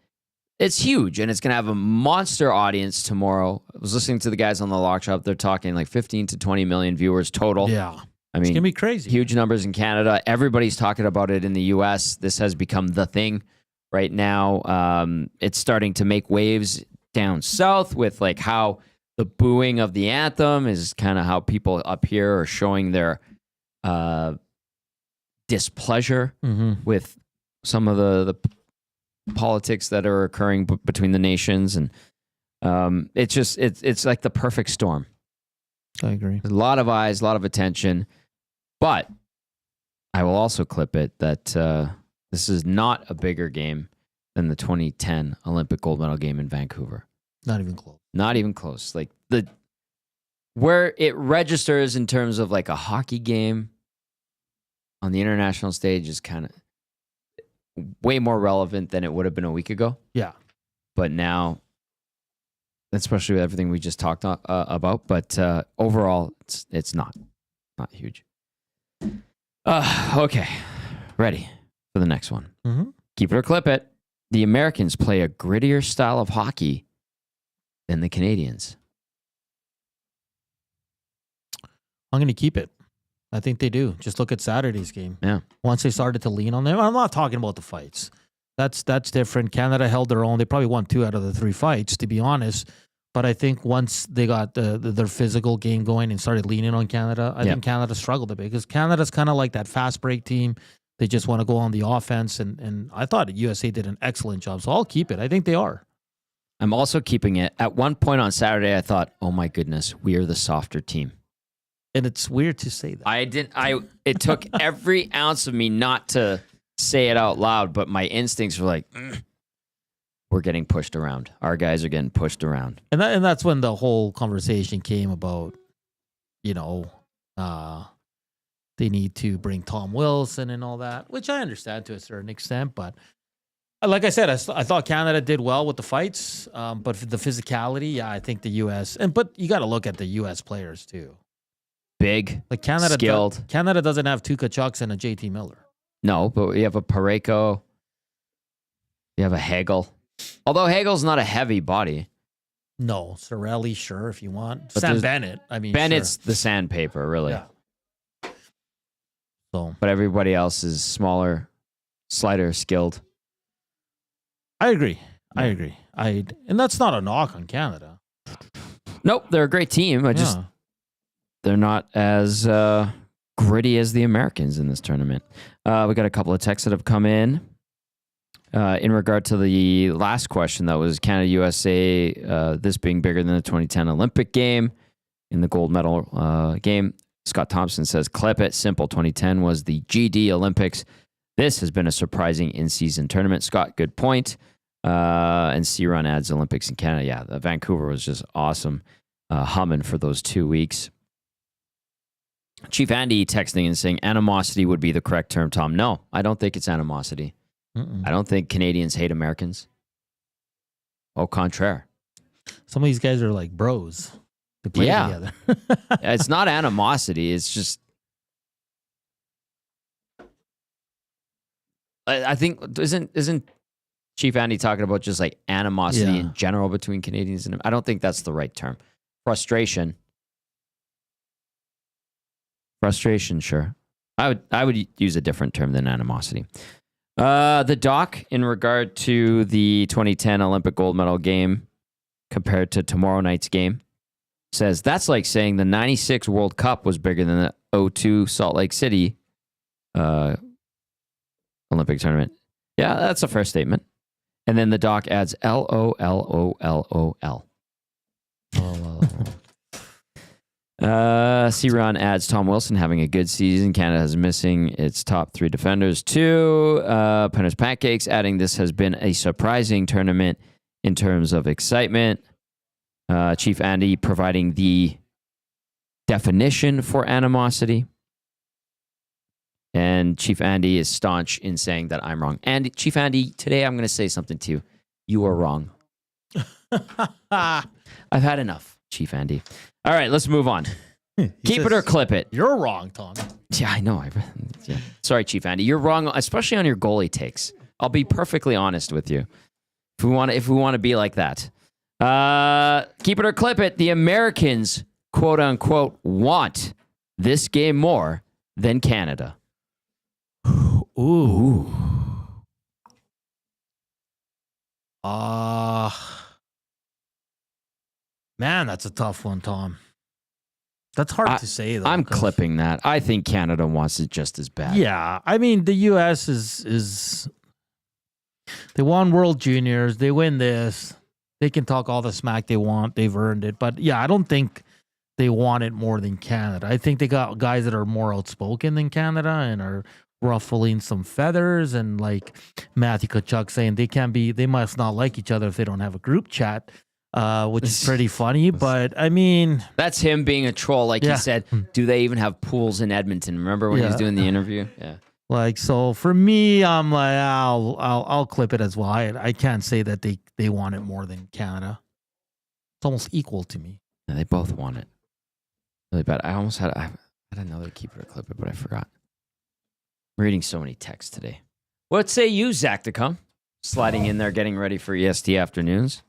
It's huge, and it's going to have a monster audience tomorrow. I was listening to the guys on the Lock Shop. They're talking like 15 to 20 million viewers total. Yeah. I mean, it's going to be crazy. Huge numbers in Canada. Everybody's talking about it in the U.S. This has become the thing right now. It's starting to make waves down south with like how the booing of the anthem is kind of how people up here are showing their displeasure with some of the politics that are occurring between the nations. And it's like the perfect storm. I agree. A lot of eyes, a lot of attention. But I will also clip it that this is not a bigger game than the 2010 Olympic gold medal game in Vancouver. Not even close. Not even close. Like where it registers in terms of like a hockey game on the international stage is kind of way more relevant than it would have been a week ago. Yeah. But now, especially with everything we just talked about, but overall, it's not huge. Okay. Ready for the next one. Mm-hmm. Keep it or clip it. The Americans play a grittier style of hockey than the Canadians. I'm going to keep it. I think they do. Just look at Saturday's game. Yeah. Once they started to lean on them, I'm not talking about the fights. That's different. Canada held their own. They probably won 2 out of the 3 fights, to be honest. But I think once they got their physical game going and started leaning on Canada, I think Canada struggled a bit because Canada's kind of like that fast break team. They just want to go on the offense. And I thought USA did an excellent job. So I'll keep it. I think they are. I'm also keeping it. At one point on Saturday, I thought, oh my goodness, we are the softer team. And it's weird to say that. It took every ounce of me not to say it out loud, but my instincts were like, we're getting pushed around. Our guys are getting pushed around. And that's when the whole conversation came about, they need to bring Tom Wilson and all that, which I understand to a certain extent. But like I said, I thought Canada did well with the fights. But for the physicality, I think the U.S. But you got to look at the U.S. players too. Big, like Canada, skilled. Canada doesn't have two Kachucks and a JT Miller. No, but you have a Parayko. You have a Hagel. Although Hagel's not a heavy body. No, Cirelli, sure, if you want. But Sam Bennett. Bennett's the sandpaper, really. Yeah. So, but everybody else is smaller, slighter, skilled. I agree. And that's not a knock on Canada. Nope, they're a great team. They're not as gritty as the Americans in this tournament. We got a couple of texts that have come in regard to the last question that was Canada-USA, this being bigger than the 2010 Olympic game in the gold medal game. Scott Thompson says, clip it. Simple. 2010 was the GD Olympics. This has been a surprising in-season tournament. Scott, good point. And C-Run adds Olympics in Canada. Yeah, Vancouver was just awesome. Humming for those 2 weeks. Chief Andy texting and saying animosity would be the correct term, Tom. No, I don't think it's animosity. I don't think Canadians hate Americans. Au contraire. Some of these guys are like bros. They play together. It's not animosity. It's just... I think, isn't Chief Andy talking about just like animosity in general between Canadians and... I don't think that's the right term. Frustration, sure. I would use a different term than animosity. The doc in regard to the 2010 Olympic gold medal game compared to tomorrow night's game says that's like saying the 96 World Cup was bigger than the 02 Salt Lake City Olympic tournament. Yeah, that's a fair statement. And then the doc adds LOLOLOL. C-Ron adds Tom Wilson having a good season. Canada is missing its top 3 defenders too. Penner's Pancakes adding this has been a surprising tournament in terms of excitement. Chief Andy providing the definition for animosity. And Chief Andy is staunch in saying that I'm wrong. And Chief Andy, today I'm going to say something to you. You are wrong. I've had enough, Chief Andy. All right, let's move on. Keep it or clip it. You're wrong, Tom. Yeah, I know. Sorry, Chief Andy. You're wrong, especially on your goalie takes. I'll be perfectly honest with you. If we want to be like that. Keep it or clip it. The Americans, quote unquote, want this game more than Canada. Ooh. Man, that's a tough one, Tom. That's hard to say, though. I'm clipping that. I think Canada wants it just as bad. Yeah. I mean, the U.S. is they won World Juniors. They win this. They can talk all the smack they want. They've earned it. But, yeah, I don't think they want it more than Canada. I think they got guys that are more outspoken than Canada and are ruffling some feathers. And, like Matthew Tkachuk saying they must not like each other if they don't have a group chat. Which is pretty funny, but I mean... That's him being a troll, like he said. Do they even have pools in Edmonton? Remember when he was doing the interview? Yeah. Like, so for me, I'm like, I'll clip it as well. I can't say that they want it more than Canada. It's almost equal to me. Yeah, they both want it. Really bad. I had another keep it or clip it, but I forgot. I'm reading so many texts today. What say you, Zach, to come? Sliding in there, getting ready for EST afternoons.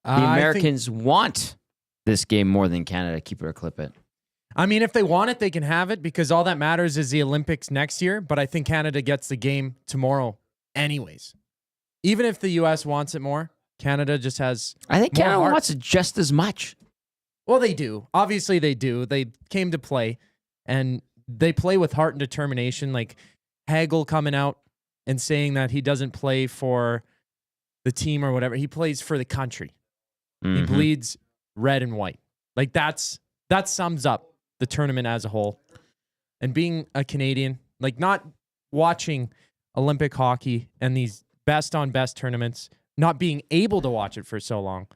The Americans want this game more than Canada. Keep it or clip it. I mean, if they want it, they can have it because all that matters is the Olympics next year. But I think Canada gets the game tomorrow anyways. Even if the U.S. wants it more, Canada just has I think more Canada heart. wants it just as much. Well, they do. Obviously, they do. They came to play, and they play with heart and determination. Like Hagel coming out and saying that he doesn't play for the team or whatever. He plays for the country. He bleeds red and white. Like that sums up the tournament as a whole. And being a Canadian, like not watching Olympic hockey and these best on best tournaments, not being able to watch it for so long,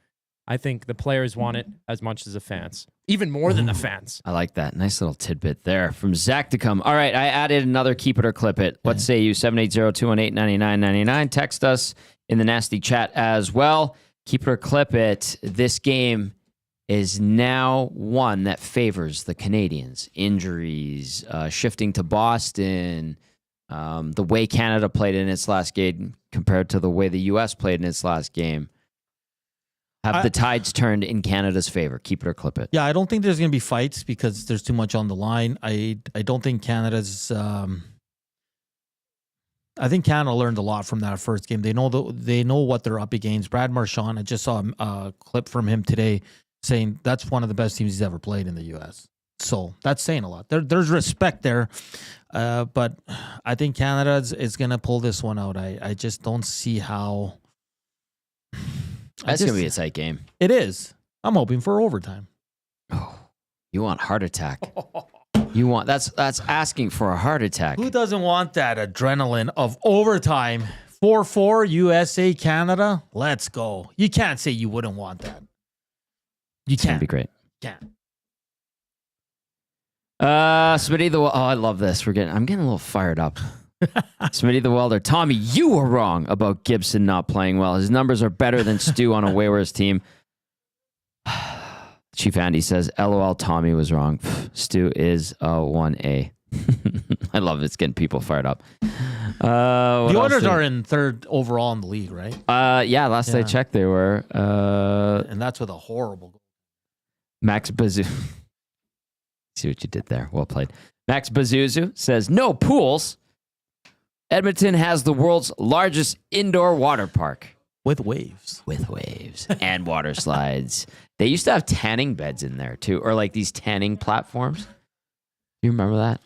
I think the players want it as much as the fans, even more than the fans. I like that. Nice little tidbit there from Zach to come. All right, I added another keep it or clip it. What say you? 780-218-9999. Text us in the nasty chat as well. Keep it or clip it. This game is now one that favors the Canadians. Injuries, shifting to Boston, the way Canada played in its last game compared to the way the U.S. played in its last game. Have the tides turned in Canada's favor? Keep it or clip it. Yeah, I don't think there's going to be fights because there's too much on the line. I don't think Canada's. I think Canada learned a lot from that first game. They know what they're up against. Brad Marchand, I just saw a clip from him today saying that's one of the best teams he's ever played in the U.S. So that's saying a lot. There's respect there, but I think Canada is going to pull this one out. I just don't see how. That's going to be a tight game. It is. I'm hoping for overtime. Oh, you want heart attack. You want that's asking for a heart attack. Who doesn't want that adrenaline of overtime? 4-4 USA Canada. Let's go. You can't say you wouldn't want that. You can't. It'd be great. Can't. Smitty the I love this. I'm getting a little fired up. Smitty the Welder. Tommy, you were wrong about Gibson not playing well. His numbers are better than Stu on a Wayward's team. Chief Andy says, LOL, Tommy was wrong. Stu is a 1A. I love it. It's getting people fired up. The Oilers are in third overall in the league, right? Yeah, last I checked, they were. And that's with a horrible goal. Max Bazuzu. See what you did there. Well played. Max Bazuzu says, no pools. Edmonton has the world's largest indoor water park. With waves. With waves and water slides. They used to have tanning beds in there too, or like these tanning platforms. Do you remember that?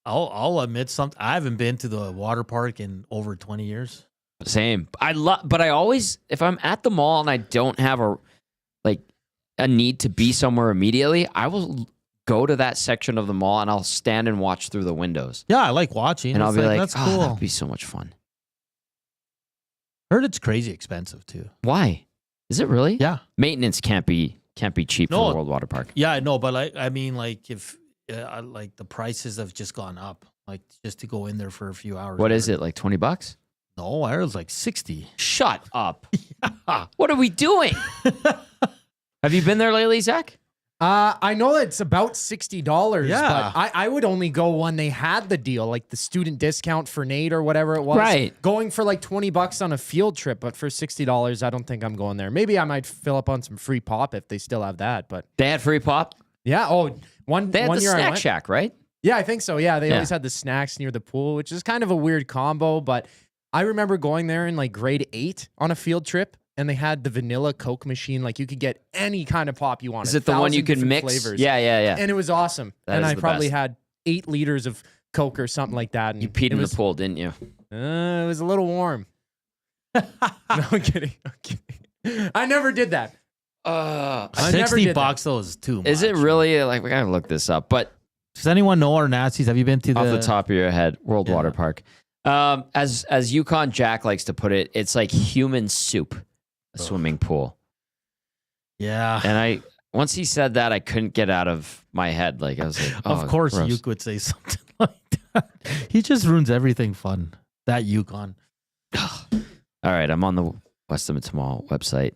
I'll admit something. I haven't been to the water park in over 20 years. Same. But I always, if I'm at the mall and I don't have a need to be somewhere immediately, I will go to that section of the mall and I'll stand and watch through the windows. Yeah, I like watching. And I'll be like, that's cool. That'd be so much fun. Heard it's crazy expensive too. Why? Is it really? Yeah. Maintenance can't be cheap for the World Water Park. Yeah, I know, but if the prices have just gone up, like just to go in there for a few hours. What is it, like $20? No, I was like 60. Shut up. Yeah. What are we doing? Have you been there lately, Zach? I know that it's about $60, Yeah. but I would only go when they had the deal, like the student discount for Nate or whatever it was. Right. Going for like $20 on a field trip, but for $60, I don't think I'm going there. Maybe I might fill up on some free pop if they still have that, but They had free pop? yeah. Oh, one They had the year I snack went. shack, right? Yeah, I think so. Yeah, they always had the snacks near the pool, which is kind of a weird combo, but I remember going there in like grade 8 on a field trip. And they had the vanilla Coke machine. Like you could get any kind of pop you wanted. Is it the one you could mix? Flavors. Yeah. And it was awesome. That is I the probably best. had 8 liters of Coke or something like that. And You peed in the pool, didn't you? It was a little warm. No, I'm kidding. I never did that. I never did $60 though is too much. Is it really? Like, we got to look this up. But Does anyone know our Nazis? Have you been to off the top of your head, World Water Park. As Yukon Jack likes to put it, it's like human soup. A swimming pool. Yeah. And once he said that, I couldn't get out of my head. Like I was like, oh, of course gross. you could say something like that. He just ruins everything fun. That Yukon. All right, I'm on the West Edmonton Mall website.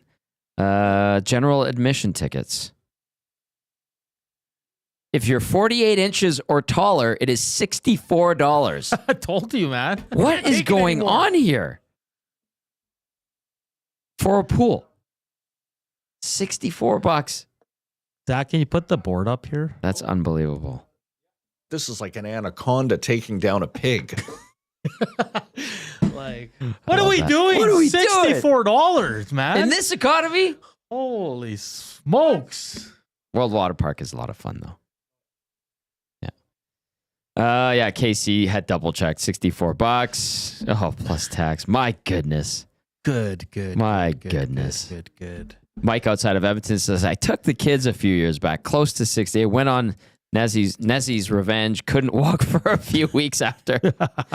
General admission tickets. If you're 48 inches or taller, it is $64. I told you, man. What is going on here? For a pool. $64. Zach, can you put the board up here? That's unbelievable. This is like an anaconda taking down a pig. Like, what are we doing? What are we doing? $64, man. In this economy? Holy smokes. World Water Park is a lot of fun, though. Yeah. Casey had double checked $64. Oh, plus tax. My goodness. Good. My goodness. Good. Mike outside of Edmonton says, I took the kids a few years back, close to 60. I went on Nezzy's revenge. Couldn't walk for a few weeks after.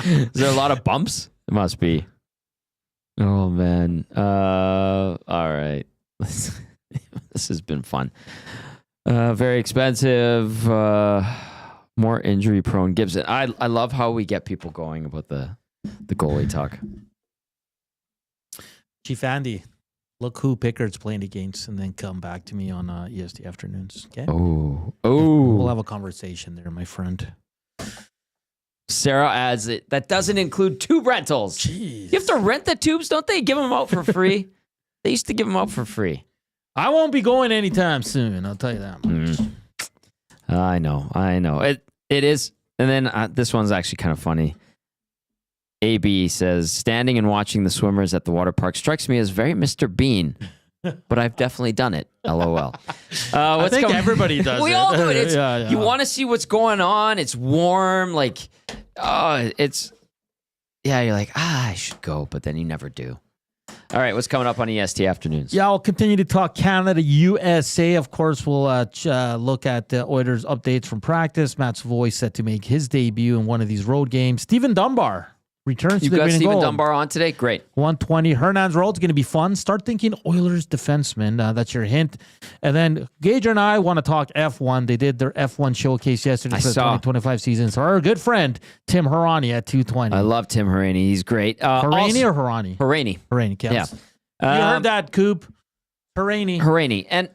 Is there a lot of bumps? It must be. Oh, man. All right. This has been fun. Very expensive. More injury-prone Gibson. I love how we get people going about the goalie talk. Chief Andy, look who Pickard's playing against, and then come back to me on EST afternoons. Okay. Oh. We'll have a conversation there, my friend. Sarah adds that doesn't include tube rentals. Jeez. You have to rent the tubes, don't they? Give them out for free. They used to give them out for free. I won't be going anytime soon. I'll tell you that much. I know. It is. And then this one's actually kind of funny. AB says, standing and watching the swimmers at the water park strikes me as very Mr. Bean, but I've definitely done it. LOL. I think everybody does we it. all do it. Yeah. You want to see what's going on. It's warm. You're like, I should go, but then you never do. All right, what's coming up on EST afternoons? Yeah, I'll continue to talk Canada, USA. Of course, we'll look at the Oilers updates from practice. Matt Savoie set to make his debut in one of these road games. Stephen Dunbar returns to the green and gold. You've got Stephen Dunbar on today? Great. 120. Hernan's road's going to be fun. Start thinking Oilers defenseman. That's your hint. And then Gager and I want to talk F1. They did their F1 showcase yesterday for the 2025 season. So our good friend, Tim Harani at 220. I love Tim Harani. He's great. Harani or Harani? Harani. Harani, yes. Yeah. You heard that, Coop. Harani. And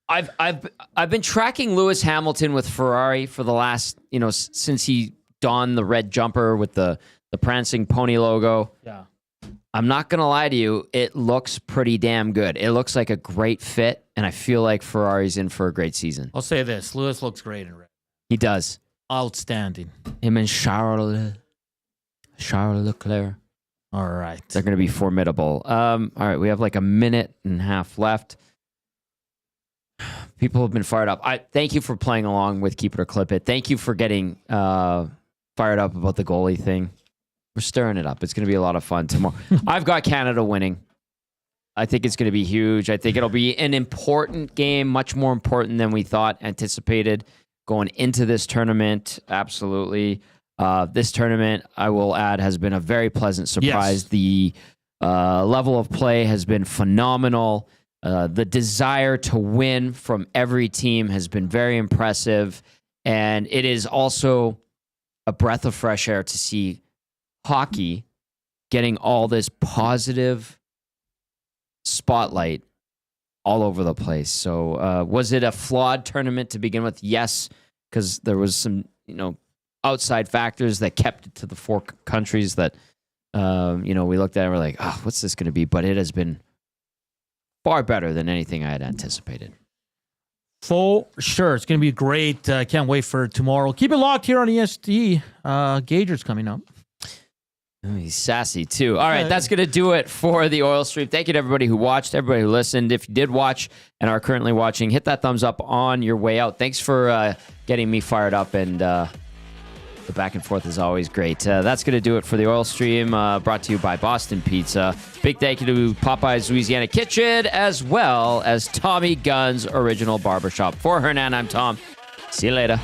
I've been tracking Lewis Hamilton with Ferrari for the last, since he donned the red jumper with the prancing pony logo. Yeah. I'm not going to lie to you. It looks pretty damn good. It looks like a great fit, and I feel like Ferrari's in for a great season. I'll say this. Lewis looks great in red. He does. Outstanding. Him and Charles Leclerc. All right. They're going to be formidable. All right, we have like a minute and a half left. People have been fired up. Thank you for playing along with Keep It or Clip It. Thank you for getting fired up about the goalie thing. We're stirring it up. It's going to be a lot of fun tomorrow. I've got Canada winning. I think it's going to be huge. I think it'll be an important game, much more important than we thought, anticipated going into this tournament. Absolutely. This tournament, I will add, has been a very pleasant surprise. Yes. The level of play has been phenomenal. The desire to win from every team has been very impressive. And it is also a breath of fresh air to see hockey getting all this positive spotlight all over the place. So was it a flawed tournament to begin with? Yes, because there was some, outside factors that kept it to the four countries that, we looked at and we're like, oh, what's this going to be? But it has been far better than anything I had anticipated. For sure. It's going to be great. Can't wait for tomorrow. Keep it locked here on EST. Gager's coming up. Oh, he's sassy, too. All right, that's going to do it for the Oil Stream. Thank you to everybody who watched, everybody who listened. If you did watch and are currently watching, hit that thumbs up on your way out. Thanks for getting me fired up, and the back and forth is always great. That's going to do it for the Oil Stream, brought to you by Boston Pizza. Big thank you to Popeye's Louisiana Kitchen, as well as Tommy Gunn's Original Barbershop. For Hernan, I'm Tom. See you later.